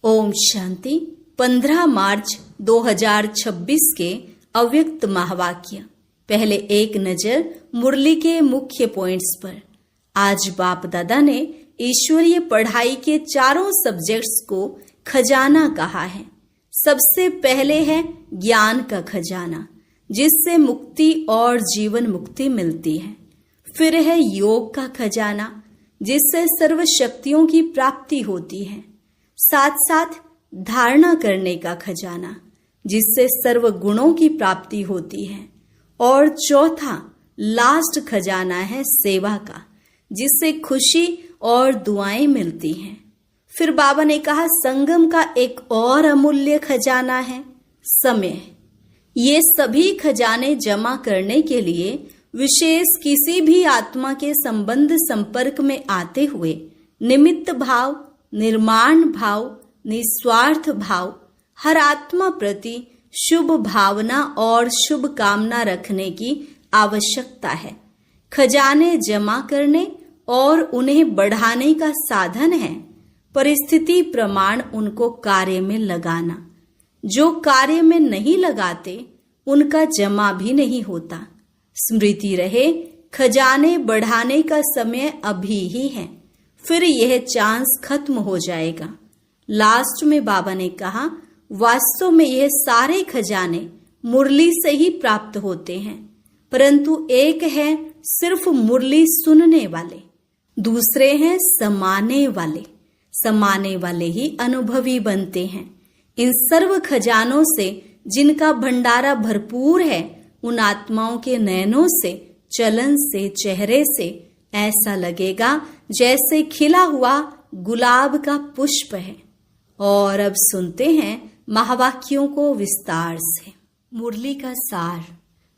ओम शांति। 15 मार्च 2026 के अव्यक्त महावाक्य। पहले एक नजर मुरली के मुख्य पॉइंट्स पर। आज बाप दादा ने ईश्वरीय पढ़ाई के चारों सब्जेक्ट्स को खजाना कहा है। सबसे पहले है ज्ञान का खजाना, जिससे मुक्ति और जीवन मुक्ति मिलती है। फिर है योग का खजाना, जिससे सर्व शक्तियों की प्राप्ति होती है। साथ साथ धारणा करने का खजाना, जिससे सर्व गुणों की प्राप्ति होती है। और चौथा लास्ट खजाना है सेवा का, जिससे खुशी और दुआएं मिलती हैं। फिर बाबा ने कहा संगम का एक और अमूल्य खजाना है समय। ये सभी खजाने जमा करने के लिए विशेष किसी भी आत्मा के संबंध संपर्क में आते हुए निमित्त भाव, निर्माण भाव, निस्वार्थ भाव, हर आत्मा प्रति शुभ भावना और शुभ कामना रखने की आवश्यकता है। खजाने जमा करने और उन्हें बढ़ाने का साधन है परिस्थिति प्रमाण उनको कार्य में लगाना। जो कार्य में नहीं लगाते उनका जमा भी नहीं होता। स्मृति रहे, खजाने बढ़ाने का समय अभी ही है, फिर यह चांस खत्म हो जाएगा। लास्ट में बाबा ने कहा वास्तव में यह सारे खजाने मुरली से ही प्राप्त होते हैं, परंतु एक है सिर्फ मुरली सुनने वाले, दूसरे हैं समाने वाले। समाने वाले ही अनुभवी बनते हैं। इन सर्व खजानों से जिनका भंडारा भरपूर है, उन आत्माओं के नयनों से, चलन से, चेहरे से ऐसा लगेगा जैसे खिला हुआ गुलाब का पुष्प है। और अब सुनते हैं महावाक्यों को विस्तार से। मुरली का सार।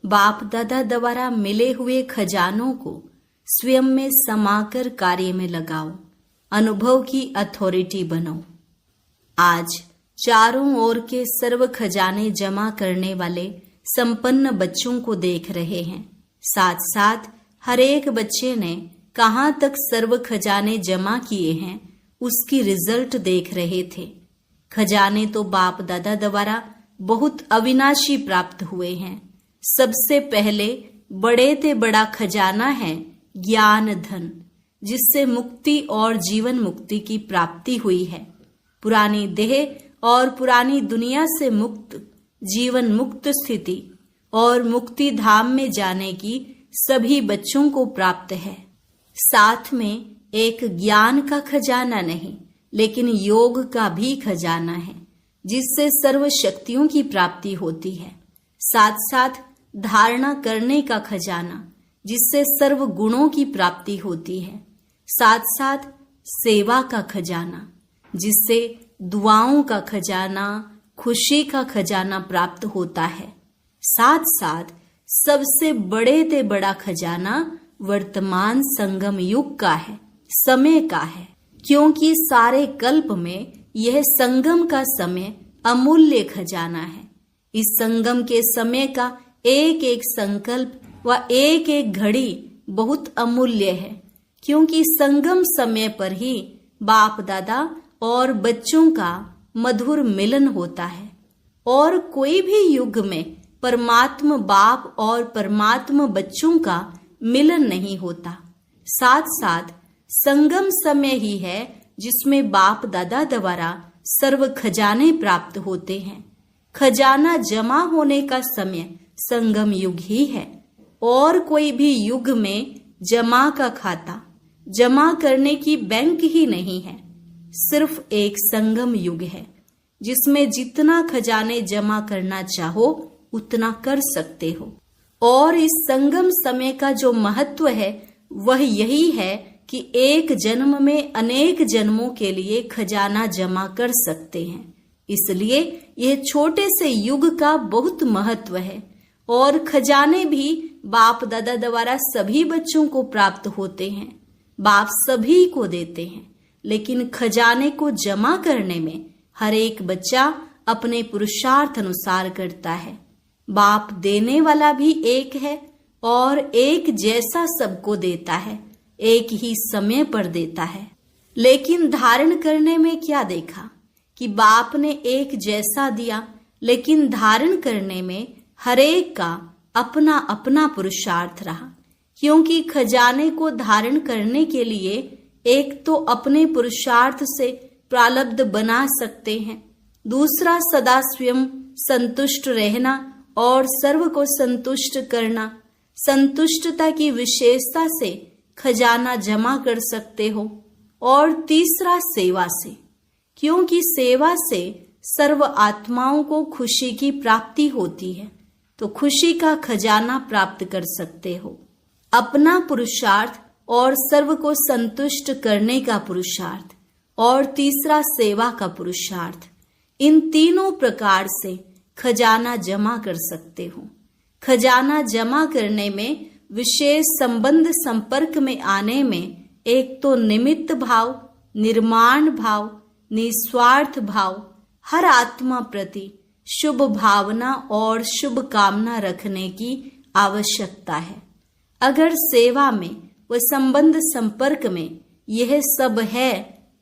बाप दादा द्वारा मिले हुए खजानों को स्वयं में समाकर कार्य में लगाओ। अनुभव की अथॉरिटी बनो। आज चारों ओर के सर्व खजाने जमा करने वाले संपन्न बच्चों को देख रहे हैं। साथ साथ हर एक बच्चे ने कहाँ तक सर्व खजाने जमा किए हैं उसकी रिजल्ट देख रहे थे। खजाने तो बाप दादा द्वारा बहुत अविनाशी प्राप्त हुए हैं। सबसे पहले बड़े ते बड़ा खजाना है ज्ञान धन, जिससे मुक्ति और जीवन मुक्ति की प्राप्ति हुई है। पुरानी देह और पुरानी दुनिया से मुक्त जीवन मुक्त स्थिति और मुक्ति धाम में जाने की सभी बच्चों को प्राप्त है। साथ में एक ज्ञान का खजाना नहीं, लेकिन योग का भी खजाना है, जिससे सर्व शक्तियों की प्राप्ति होती है। साथ साथ धारणा करने का खजाना, जिससे सर्व गुणों की प्राप्ति होती है। साथ साथ सेवा का खजाना, जिससे दुआओं का खजाना, खुशी का खजाना प्राप्त होता है। साथ साथ सबसे बड़े ते बड़ा खजाना वर्तमान संगम युग का है, समय का है, क्योंकि सारे कल्प में यह संगम का समय अमूल्य खजाना है। इस संगम के समय का एक एक संकल्प व एक एक घड़ी बहुत अमूल्य है, क्योंकि संगम समय पर ही बाप दादा और बच्चों का मधुर मिलन होता है। और कोई भी युग में परमात्मा बाप और परमात्मा बच्चों का मिलन नहीं होता। साथ साथ संगम समय ही है जिसमें बाप दादा द्वारा सर्व खजाने प्राप्त होते हैं। खजाना जमा होने का समय संगम युग ही है। और कोई भी युग में जमा का खाता, जमा करने की बैंक ही नहीं है। सिर्फ एक संगम युग है, जिसमें जितना खजाने जमा करना चाहो उतना कर सकते हो। और इस संगम समय का जो महत्व है वह यही है कि एक जन्म में अनेक जन्मों के लिए खजाना जमा कर सकते हैं। इसलिए यह छोटे से युग का बहुत महत्व है। और खजाने भी बाप दादा द्वारा सभी बच्चों को प्राप्त होते हैं। बाप सभी को देते हैं, लेकिन खजाने को जमा करने में हर एक बच्चा अपने पुरुषार्थ अनुसार करता है। बाप देने वाला भी एक है और एक जैसा सबको देता है, एक ही समय पर देता है। लेकिन धारण करने में क्या देखा कि बाप ने एक जैसा दिया, लेकिन धारण करने में हरेक का अपना अपना पुरुषार्थ रहा। क्योंकि खजाने को धारण करने के लिए एक तो अपने पुरुषार्थ से प्रारब्ध बना सकते हैं, दूसरा सदा स्वयं संतुष्ट रहना और सर्व को संतुष्ट करना। संतुष्टता की विशेषता से खजाना जमा कर सकते हो, और तीसरा सेवा से, क्योंकि सेवा से सर्व आत्माओं को खुशी की प्राप्ति होती है, तो खुशी का खजाना प्राप्त कर सकते हो। अपना पुरुषार्थ और सर्व को संतुष्ट करने का पुरुषार्थ, और तीसरा सेवा का पुरुषार्थ, इन तीनों प्रकार से खजाना जमा कर सकते हो। खजाना जमा करने में विशेष संबंध संपर्क में आने में एक तो निमित्त भाव, निर्माण भाव, निस्वार्थ भाव, हर आत्मा प्रति शुभ भावना और शुभ कामना रखने की आवश्यकता है। अगर सेवा में व संबंध संपर्क में यह सब है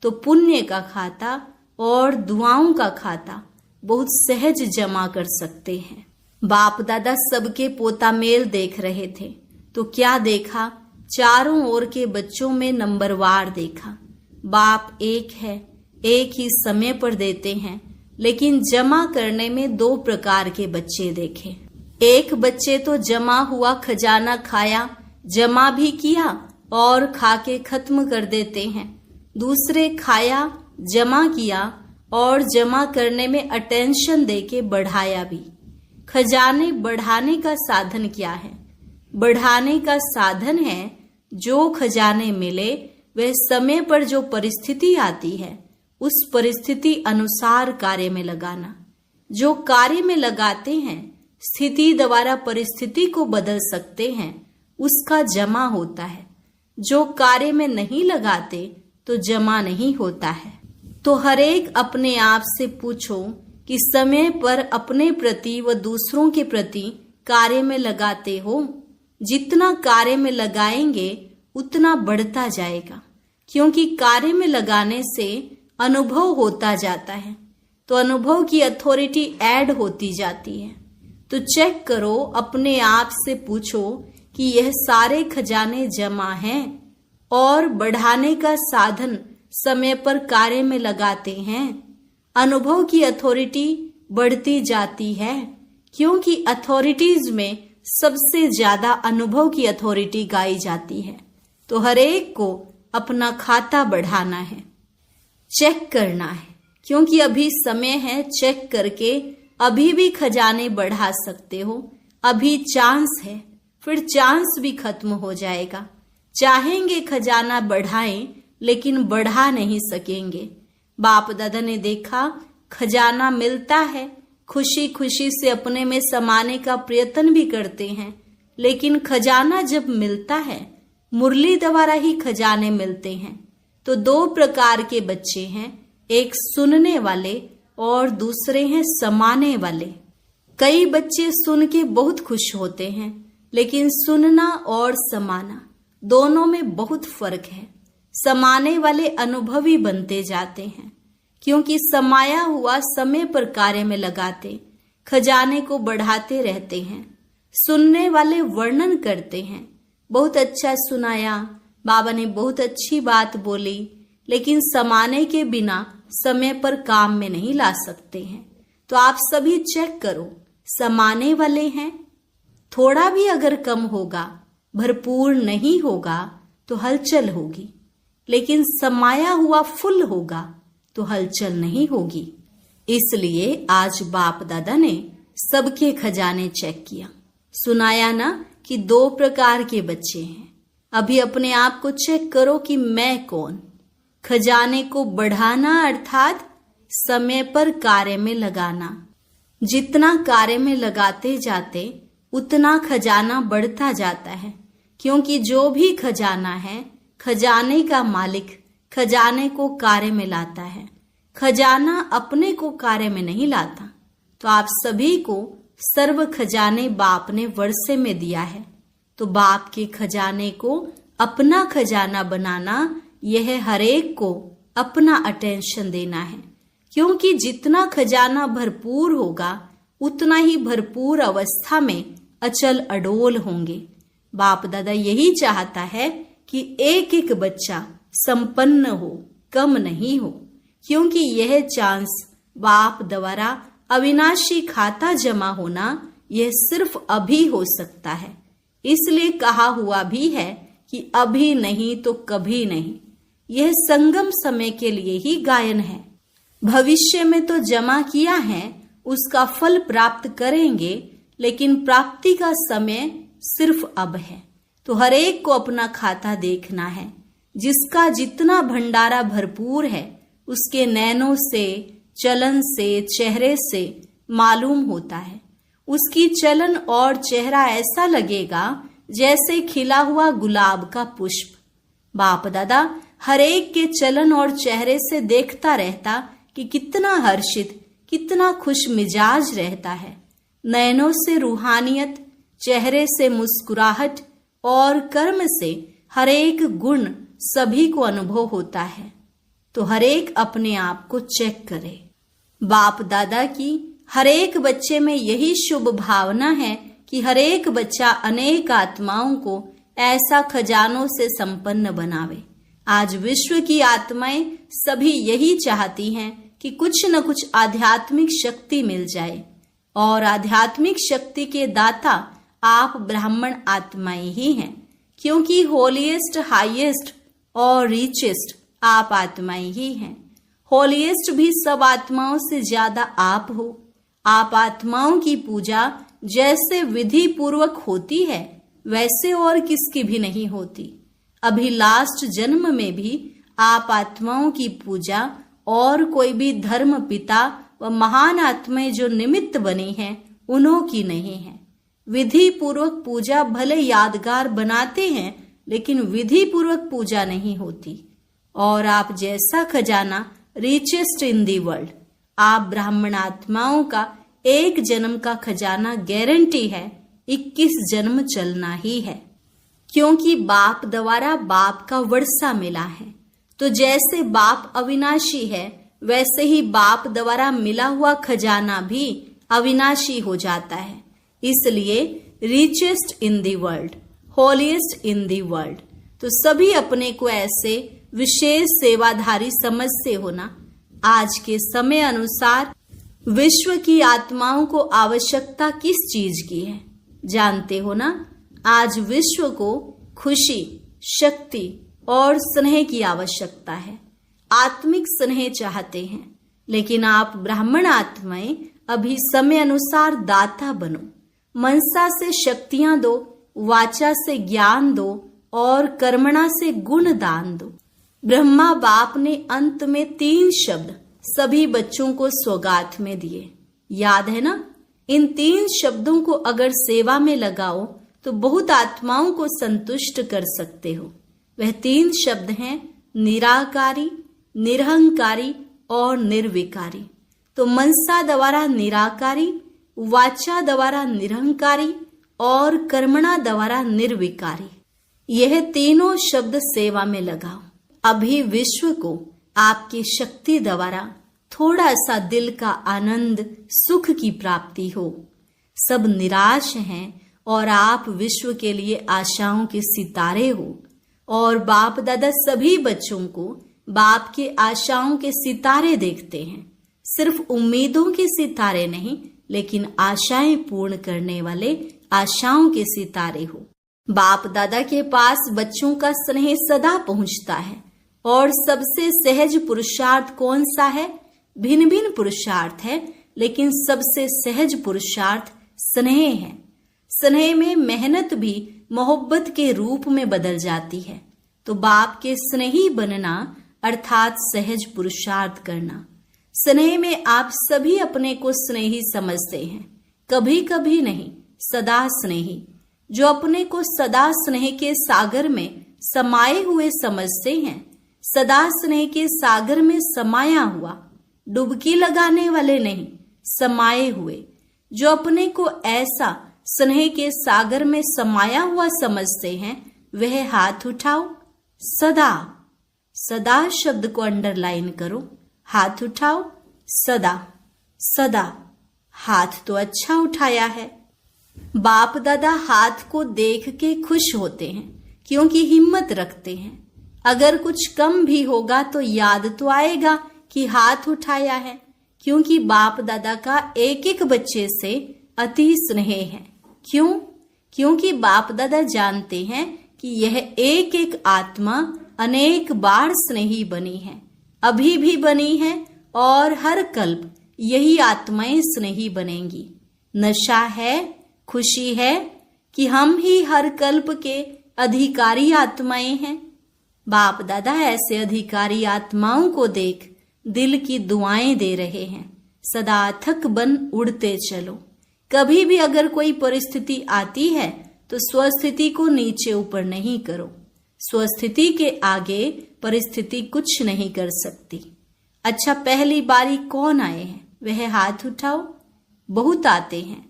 तो पुण्य का खाता और दुआओं का खाता बहुत सहज जमा कर सकते हैं। बाप दादा सबके पोता मेल देख रहे थे तो क्या देखा, चारों ओर के बच्चों में नंबरवार देखा। बाप एक है, एक ही समय पर देते हैं, लेकिन जमा करने में दो प्रकार के बच्चे देखे। एक बच्चे तो जमा हुआ खजाना खाया, जमा भी किया और खा के खत्म कर देते हैं। दूसरे खाया, जमा किया और जमा करने में अटेंशन देके बढ़ाया भी। खजाने बढ़ाने का साधन क्या है? बढ़ाने का साधन है जो खजाने मिले वह समय पर जो परिस्थिति आती है उस परिस्थिति अनुसार कार्य में लगाना। जो कार्य में लगाते हैं स्थिति द्वारा परिस्थिति को बदल सकते हैं, उसका जमा होता है। जो कार्य में नहीं लगाते तो जमा नहीं होता है। तो हरेक अपने आप से पूछो कि समय पर अपने प्रति व दूसरों के प्रति कार्य में लगाते हो? जितना कार्य में लगाएंगे उतना बढ़ता जाएगा, क्योंकि कार्य में लगाने से अनुभव होता जाता है, तो अनुभव की अथॉरिटी ऐड होती जाती है। तो चेक करो, अपने आप से पूछो कि यह सारे खजाने जमा हैं और बढ़ाने का साधन समय पर कार्य में लगाते हैं। अनुभव की अथॉरिटी बढ़ती जाती है, क्योंकि अथॉरिटीज में सबसे ज्यादा अनुभव की अथॉरिटी गाई जाती है। तो हरेक को अपना खाता बढ़ाना है, चेक करना है, क्योंकि अभी समय है। चेक करके अभी भी खजाने बढ़ा सकते हो। अभी चांस है, फिर चांस भी खत्म हो जाएगा। चाहेंगे खजाना बढ़ाएं लेकिन बढ़ा नहीं सकेंगे। बाप दादा ने देखा खजाना मिलता है, खुशी खुशी से अपने में समाने का प्रयत्न भी करते हैं, लेकिन खजाना जब मिलता है मुरली द्वारा ही खजाने मिलते हैं। तो दो प्रकार के बच्चे हैं, एक सुनने वाले और दूसरे हैं समाने वाले। कई बच्चे सुन के बहुत खुश होते हैं, लेकिन सुनना और समाना दोनों में बहुत फर्क है। समाने वाले अनुभवी बनते जाते हैं, क्योंकि समाया हुआ समय पर कार्य में लगाते, खजाने को बढ़ाते रहते हैं। सुनने वाले वर्णन करते हैं, बहुत अच्छा सुनाया, बाबा ने बहुत अच्छी बात बोली, लेकिन समाने के बिना समय पर काम में नहीं ला सकते हैं। तो आप सभी चेक करो, समाने वाले हैं, थोड़ा भी अगर कम होगा, भरपूर नहीं होगा तो हलचल होगी, लेकिन समाया हुआ फुल होगा तो हलचल नहीं होगी। इसलिए आज बाप दादा ने सबके खजाने चेक किया। सुनाया ना कि दो प्रकार के बच्चे हैं। अभी अपने आप को चेक करो कि मैं कौन। खजाने को बढ़ाना अर्थात समय पर कार्य में लगाना। जितना कार्य में लगाते जाते उतना खजाना बढ़ता जाता है, क्योंकि जो भी खजाना है खजाने का मालिक खजाने को कार्य में लाता है। खजाना अपने को कार्य में नहीं लाता। तो आप सभी को सर्व खजाने बाप ने वर्षे में दिया है, तो बाप के खजाने को अपना खजाना बनाना, यह हरेक को अपना अटेंशन देना है। क्योंकि जितना खजाना भरपूर होगा उतना ही भरपूर अवस्था में अचल अडोल होंगे। बाप दादा यही चाहता है कि एक एक बच्चा संपन्न हो, कम नहीं हो, क्योंकि यह चांस बाप द्वारा अविनाशी खाता जमा होना यह सिर्फ अभी हो सकता है। इसलिए कहा हुआ भी है कि अभी नहीं तो कभी नहीं। यह संगम समय के लिए ही गायन है। भविष्य में तो जमा किया है, उसका फल प्राप्त करेंगे, लेकिन प्राप्ति का समय सिर्फ अब है। तो हर एक को अपना खाता देखना है। जिसका जितना भंडारा भरपूर है उसके नैनों से, चलन से, चेहरे से मालूम होता है। उसकी चलन और चेहरा ऐसा लगेगा जैसे खिला हुआ गुलाब का पुष्प। बाप दादा हर एक के चलन और चेहरे से देखता रहता कि कितना हर्षित, कितना खुश मिजाज रहता है। नैनों से रूहानियत, चेहरे से मुस्कुराहट और कर्म से हर एक गुण सभी को अनुभव होता है। तो हर एक अपने आप को चेक करे। बाप दादा की हर एक बच्चे में यही शुभ भावना है कि हर एक बच्चा अनेक आत्माओं को ऐसा खजानों से संपन्न बनावे। आज विश्व की आत्माएं सभी यही चाहती हैं कि कुछ न कुछ आध्यात्मिक शक्ति मिल जाए, और आध्यात्मिक शक्ति के दाता आप ब्राह्मण आत्माएं ही हैं, क्योंकि होलीएस्ट, हाईएस्ट और रिचेस्ट आप आत्माएं ही हैं। होलीएस्ट भी सब आत्माओं से ज्यादा आप हो। आप आत्माओं की पूजा जैसे विधि पूर्वक होती है वैसे और किसकी भी नहीं होती। अभी लास्ट जन्म में भी आप आत्माओं की पूजा और कोई भी धर्म पिता व महान आत्माएं जो निमित्त बनी हैं उन्हों की नहीं है। विधि पूर्वक पूजा भले यादगार बनाते हैं, लेकिन विधि पूर्वक पूजा नहीं होती। और आप जैसा खजाना रिचेस्ट इन दी वर्ल्ड, आप ब्राह्मण आत्माओं का एक जन्म का खजाना गारंटी है, 21 जन्म चलना ही है, क्योंकि बाप द्वारा बाप का वर्षा मिला है। तो जैसे बाप अविनाशी है वैसे ही बाप द्वारा मिला हुआ खजाना भी अविनाशी हो जाता है। इसलिए richest in the world, holiest in the world. तो सभी अपने को ऐसे विशेष सेवाधारी समझते हो ना। आज के समय अनुसार विश्व की आत्माओं को आवश्यकता किस चीज की है जानते हो ना। आज विश्व को खुशी, शक्ति और स्नेह की आवश्यकता है। आत्मिक स्नेह चाहते हैं, लेकिन आप ब्राह्मण आत्माएं अभी समय अनुसार दाता बनो। मनसा से शक्तियां दो, वाचा से ज्ञान दो और कर्मणा से गुण दान दो। ब्रह्मा बाप ने अंत में 3 शब्द सभी बच्चों को सौगात में दिए, याद है ना। इन 3 शब्दों को अगर सेवा में लगाओ तो बहुत आत्माओं को संतुष्ट कर सकते हो। वह 3 शब्द हैं निराकारी, निरहंकारी और निर्विकारी। तो मनसा द्वारा निराकारी, वाचा द्वारा निरहंकारी और कर्मणा द्वारा निर्विकारी। यह तीनों शब्द सेवा में लगाओ। अभी विश्व को आपकी शक्ति द्वारा थोड़ा सा दिल का आनंद, सुख की प्राप्ति हो। सब निराश हैं और आप विश्व के लिए आशाओं के सितारे हो। और बाप दादा सभी बच्चों को बाप के आशाओं के सितारे देखते हैं। सिर्फ उम्मीदों के सितारे नहीं, लेकिन आशाएं पूर्ण करने वाले आशाओं के सितारे हो। बाप दादा के पास बच्चों का स्नेह सदा पहुंचता है। और सबसे सहज पुरुषार्थ कौन सा है? भिन्न भिन्न पुरुषार्थ है, लेकिन सबसे सहज पुरुषार्थ स्नेह है। स्नेह में मेहनत भी मोहब्बत के रूप में बदल जाती है। तो बाप के स्नेही बनना अर्थात सहज पुरुषार्थ करना। स्नेह में आप सभी अपने को स्नेही समझते हैं, कभी कभी नहीं, सदा स्नेही। जो अपने को सदा स्नेह के सागर में समाये हुए समझते हैं, सदा स्नेह के सागर में समाया हुआ, डुबकी लगाने वाले नहीं, समाये हुए। जो अपने को ऐसा स्नेह के सागर में समाया हुआ समझते हैं, वह हाथ उठाओ। सदा, सदा शब्द को अंडरलाइन करो। हाथ उठाओ, सदा सदा हाथ तो अच्छा उठाया है। बाप दादा हाथ को देख के खुश होते हैं क्योंकि हिम्मत रखते हैं। अगर कुछ कम भी होगा तो याद तो आएगा कि हाथ उठाया है, क्योंकि बाप दादा का एक एक बच्चे से अति स्नेह है। क्यों? क्योंकि बाप दादा जानते हैं कि यह एक एक आत्मा अनेक बार स्नेही बनी है, अभी भी बनी है और हर कल्प यही आत्माएं स्नेही बनेंगी। नशा है, खुशी है कि हम ही हर कल्प के अधिकारी आत्माएं हैं। बाप दादा ऐसे अधिकारी आत्माओं को देख दिल की दुआएं दे रहे हैं। सदा अथक बन उड़ते चलो। कभी भी अगर कोई परिस्थिति आती है तो स्वस्थिति को नीचे ऊपर नहीं करो। स्वस्थिति के आगे परिस्थिति कुछ नहीं कर सकती। अच्छा, पहली बारी कौन आए हैं वह हाथ उठाओ। बहुत आते हैं।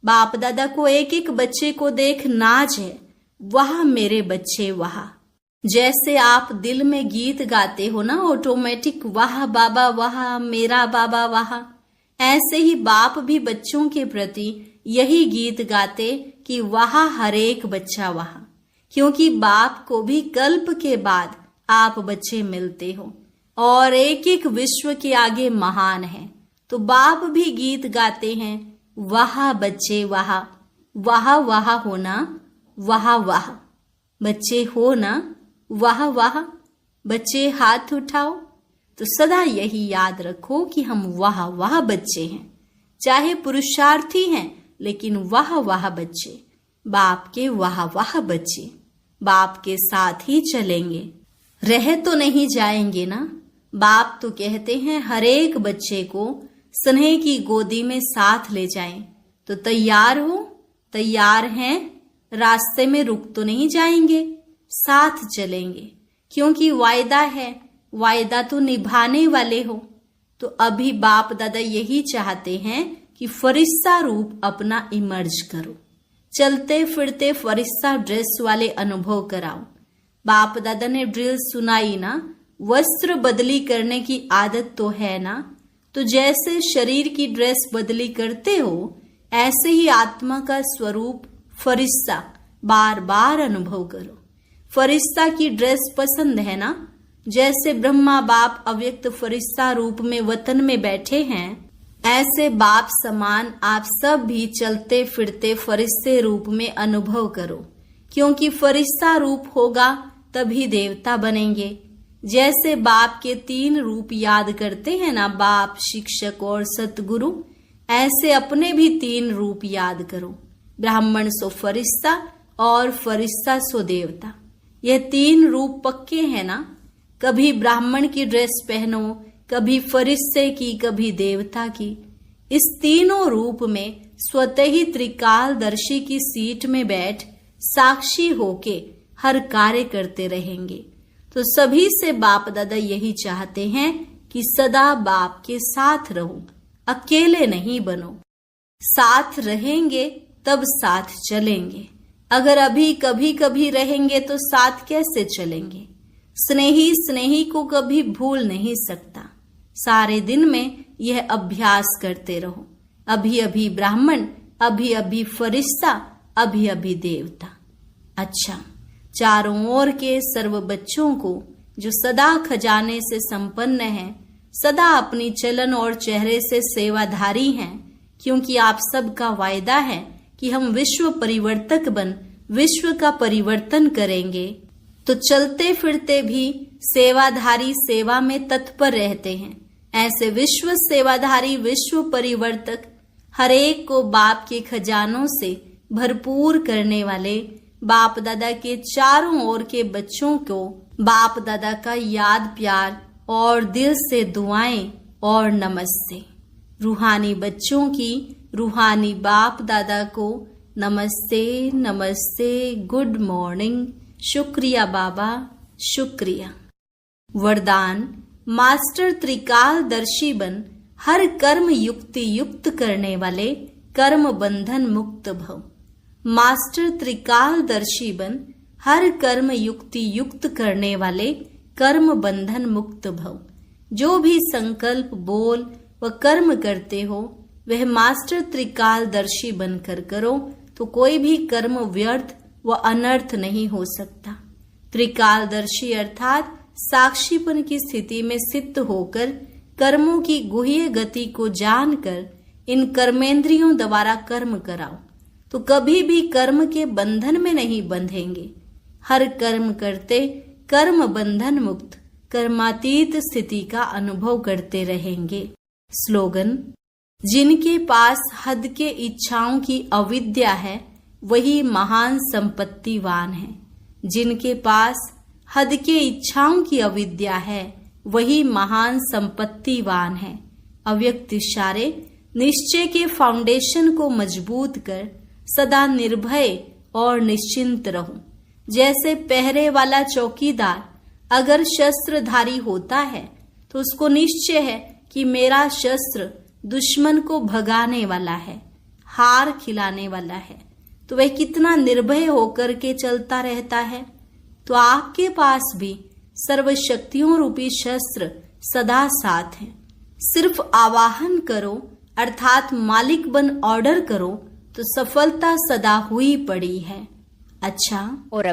बाप दादा को एक एक बच्चे को देख नाज है, वाह मेरे बच्चे वाह। जैसे आप दिल में गीत गाते हो ना ऑटोमेटिक, वाह बाबा वाह मेरा बाबा वाह, ऐसे ही बाप भी बच्चों के प्रति यही गीत गाते कि वाह हर एक बच्चा वाह। क्योंकि बाप को भी कल्प के बाद आप बच्चे मिलते हो और एक एक विश्व के आगे महान है, तो बाप भी गीत गाते हैं, वाह बच्चे वाह, वाह वाह होना, वाह वाह बच्चे हो ना, वाह वाह बच्चे हाथ उठाओ। तो सदा यही याद रखो कि हम वाह वाह बच्चे हैं, चाहे पुरुषार्थी हैं लेकिन वाह वाह बच्चे, बाप के वाह वाह बच्चे, बाप के साथ ही चलेंगे, रह तो नहीं जाएंगे ना। बाप तो कहते हैं हर एक बच्चे को स्नेह की गोदी में साथ ले जाएं। तो तैयार हो? तैयार हैं? रास्ते में रुक तो नहीं जाएंगे, साथ चलेंगे, क्योंकि वायदा है, वायदा तो निभाने वाले हो। तो अभी बाप दादा यही चाहते हैं कि फरिश्ता रूप अपना इमर्ज करो, चलते फिरते फरिश्ता ड्रेस वाले अनुभव कराओ। बाप दादा ने ड्रिल सुनाई ना, वस्त्र बदली करने की आदत तो है ना, तो जैसे शरीर की ड्रेस बदली करते हो ऐसे ही आत्मा का स्वरूप फरिश्ता बार बार अनुभव करो। फरिश्ता की ड्रेस पसंद है ना? जैसे ब्रह्मा बाप अव्यक्त फरिश्ता रूप में वतन में बैठे हैं, ऐसे बाप समान आप सब भी चलते फिरते फरिश्ते रूप में अनुभव करो, क्योंकि फरिश्ता रूप होगा तभी देवता बनेंगे। जैसे बाप के 3 रूप याद करते हैं ना, बाप, शिक्षक और सतगुरु, ऐसे अपने भी 3 रूप याद करो। ब्राह्मण सो फरिश्ता और फरिश्ता सो देवता। यह 3 रूप पक्के हैं ना। कभी ब्राह्मण की ड्रेस पहनो, कभी फरिश्ते की, कभी देवता की। इस तीनों रूप में स्वतः ही त्रिकालदर्शी की सीट में बैठ साक्षी होके हर कार्य करते रहेंगे। तो सभी से बाप दादा यही चाहते हैं कि सदा बाप के साथ रहो, अकेले नहीं बनो। साथ रहेंगे तब साथ चलेंगे। अगर अभी कभी कभी रहेंगे तो साथ कैसे चलेंगे? स्नेही स्नेही को कभी भूल नहीं सकता। सारे दिन में यह अभ्यास करते रहो, अभी अभी ब्राह्मण, अभी अभी फरिश्ता, अभी अभी देवता। अच्छा, चारों ओर के सर्व बच्चों को जो सदा खजाने से संपन्न हैं, सदा अपनी चलन और चेहरे से सेवाधारी हैं, क्योंकि आप सबका वायदा है कि हम विश्व परिवर्तक बन विश्व का परिवर्तन करेंगे। तो चलते फिरते भी सेवाधारी सेवा में तत्पर रहते हैं। ऐसे विश्व सेवाधारी विश्व परिवर्तक हर एक को बाप के खजानों से भरपूर करने वाले बाप दादा के चारों ओर के बच्चों को बाप दादा का याद प्यार और दिल से दुआएं और नमस्ते। रूहानी बच्चों की रूहानी बाप दादा को नमस्ते नमस्ते, गुड मॉर्निंग, शुक्रिया बाबा, शुक्रिया। वरदान, मास्टर त्रिकालदर्शी बन हर कर्म युक्ति युक्त करने वाले कर्म बंधन मुक्त भव। मास्टर त्रिकालदर्शी बन हर कर्म युक्ति युक्त करने वाले कर्म बंधन मुक्त भव। जो भी संकल्प, बोल, व कर्म करते हो वह मास्टर त्रिकालदर्शी बनकर करो तो कोई भी कर्म व्यर्थ व अनर्थ नहीं हो सकता। त्रिकालदर्शी अर्थात साक्षीपन की स्थिति में सिद्ध होकर कर्मों की गुह्य गति को जानकर इन कर्मेंद्रियों द्वारा कर्म कराओ तो कभी भी कर्म के बंधन में नहीं बंधेंगे। हर कर्म करते कर्म बंधन मुक्त कर्मातीत स्थिति का अनुभव करते रहेंगे। स्लोगन: जिनके पास हद के इच्छाओं की अविद्या है वही महान संपत्तिवान है। जिनके पास हद के इच्छाओं की अविद्या है वही महान संपत्तिवान है। अव्यक्त इशारे: निश्चय के फाउंडेशन को मजबूत कर सदा निर्भय और निश्चिंत रहो। जैसे पहरे वाला चौकीदार अगर शस्त्रधारी होता है तो उसको निश्चय है कि मेरा शस्त्र दुश्मन को भगाने वाला है, हार खिलाने वाला है, तो वह कितना निर्भय होकर के चलता रहता है। तो आपके पास भी सर्वशक्तियों रूपी शस्त्र सदा साथ है। सिर्फ आवाहन करो अर्थात मालिक बन ऑर्डर करो तो सफलता सदा हुई पड़ी है। अच्छा, और अब